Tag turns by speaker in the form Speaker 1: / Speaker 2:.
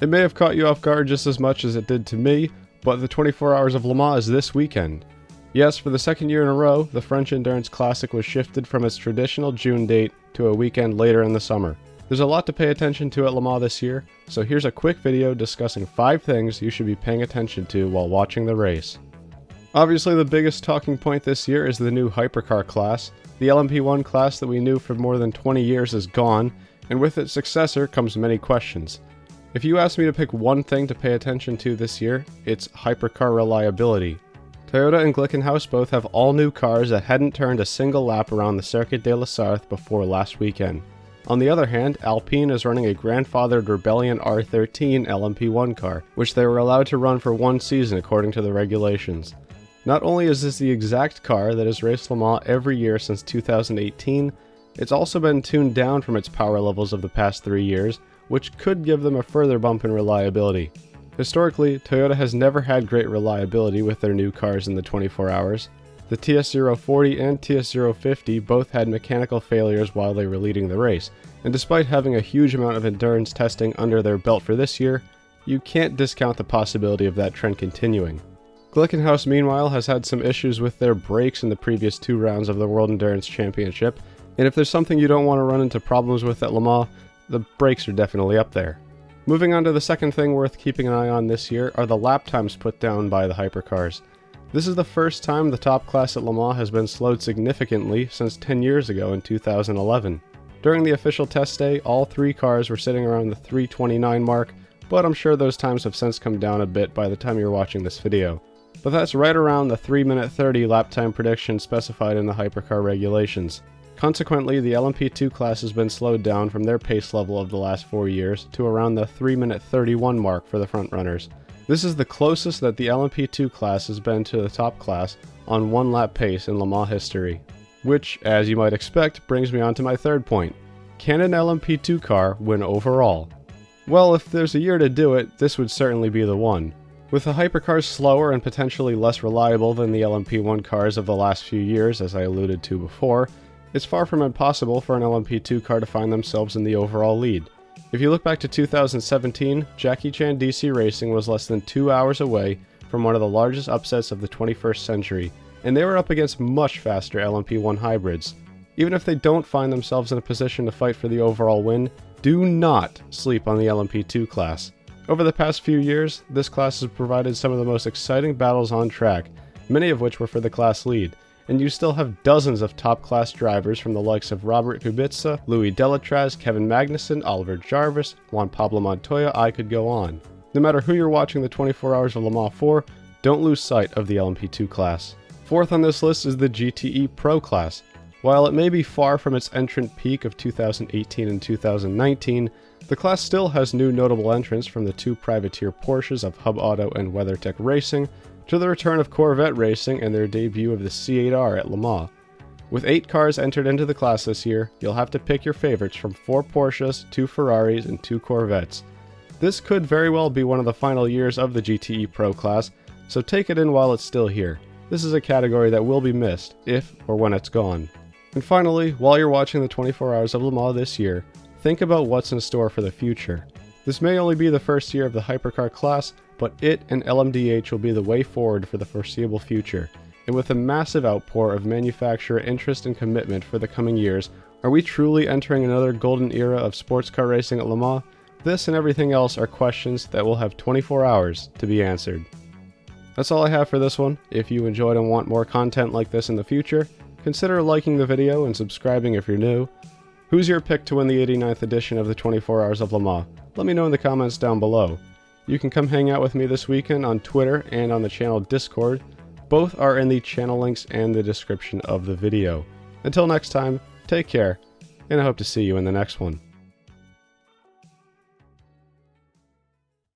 Speaker 1: It may have caught you off guard just as much as it did to me, but the 24 Hours of Le Mans is this weekend. Yes, for the second year in a row, the French Endurance Classic was shifted from its traditional June date to a weekend later in the summer. There's a lot to pay attention to at Le Mans this year, so here's a quick video discussing 5 things you should be paying attention to while watching the race. Obviously, the biggest talking point this year is the new Hypercar class. The LMP1 class that we knew for more than 20 years is gone, and with its successor comes many questions. If you ask me to pick one thing to pay attention to this year, it's Hypercar reliability. Toyota and Glickenhaus both have all new cars that hadn't turned a single lap around the Circuit de la Sarthe before last weekend. On the other hand, Alpine is running a grandfathered Rebellion R13 LMP1 car, which they were allowed to run for one season according to the regulations. Not only is this the exact car that has raced Le Mans every year since 2018, it's also been tuned down from its power levels of the past 3 years, which could give them a further bump in reliability. Historically, Toyota has never had great reliability with their new cars in the 24 hours. The TS040 and TS050 both had mechanical failures while they were leading the race, and despite having a huge amount of endurance testing under their belt for this year, you can't discount the possibility of that trend continuing. Glickenhaus, meanwhile, has had some issues with their brakes in the previous 2 rounds of the World Endurance Championship, and if there's something you don't want to run into problems with at Le Mans, the brakes are definitely up there. Moving on to the second thing worth keeping an eye on this year are the lap times put down by the Hypercars. This is the first time the top class at Le Mans has been slowed significantly since 10 years ago in 2011. During the official test day, all 3 cars were sitting around the 3:29 mark, but I'm sure those times have since come down a bit by the time you're watching this video. But that's right around the 3:30 lap time prediction specified in the Hypercar regulations. Consequently, the LMP2 class has been slowed down from their pace level of the last 4 years to around the 3:31 mark for the frontrunners. This is the closest that the LMP2 class has been to the top class on 1 lap pace in Le Mans history. Which, as you might expect, brings me on to my third point. Can an LMP2 car win overall? Well, if there's a year to do it, this would certainly be the one. With the Hypercars slower and potentially less reliable than the LMP1 cars of the last few years, as I alluded to before, it's far from impossible for an LMP2 car to find themselves in the overall lead. If you look back to 2017, Jackie Chan DC Racing was less than 2 hours away from one of the largest upsets of the 21st century, and they were up against much faster LMP1 hybrids. Even if they don't find themselves in a position to fight for the overall win, do not sleep on the LMP2 class. Over the past few years, this class has provided some of the most exciting battles on track, many of which were for the class lead. And you still have dozens of top-class drivers from the likes of Robert Kubica, Louis Delatraz, Kevin Magnussen, Oliver Jarvis, Juan Pablo Montoya, I could go on. No matter who you're watching the 24 Hours of Le Mans for, don't lose sight of the LMP2 class. Fourth on this list is the GTE Pro class. While it may be far from its entrant peak of 2018 and 2019, the class still has new notable entrants from the 2 privateer Porsches of Hub Auto and WeatherTech Racing, to the return of Corvette Racing and their debut of the C8R at Le Mans. With 8 cars entered into the class this year, you'll have to pick your favorites from 4 Porsches, 2 Ferraris, and 2 Corvettes. This could very well be one of the final years of the GTE Pro class, so take it in while it's still here. This is a category that will be missed, if or when it's gone. And finally, while you're watching the 24 Hours of Le Mans this year, think about what's in store for the future. This may only be the first year of the Hypercar class, but it and LMDH will be the way forward for the foreseeable future. And with a massive outpour of manufacturer interest and commitment for the coming years, are we truly entering another golden era of sports car racing at Le Mans? This and everything else are questions that will have 24 hours to be answered. That's all I have for this one. If you enjoyed and want more content like this in the future, consider liking the video and subscribing if you're new. Who's your pick to win the 89th edition of the 24 Hours of Le Mans? Let me know in the comments down below. You can come hang out with me this weekend on Twitter and on the channel Discord. Both are in the channel links and the description of the video. Until next time, take care, and I hope to see you in the next one.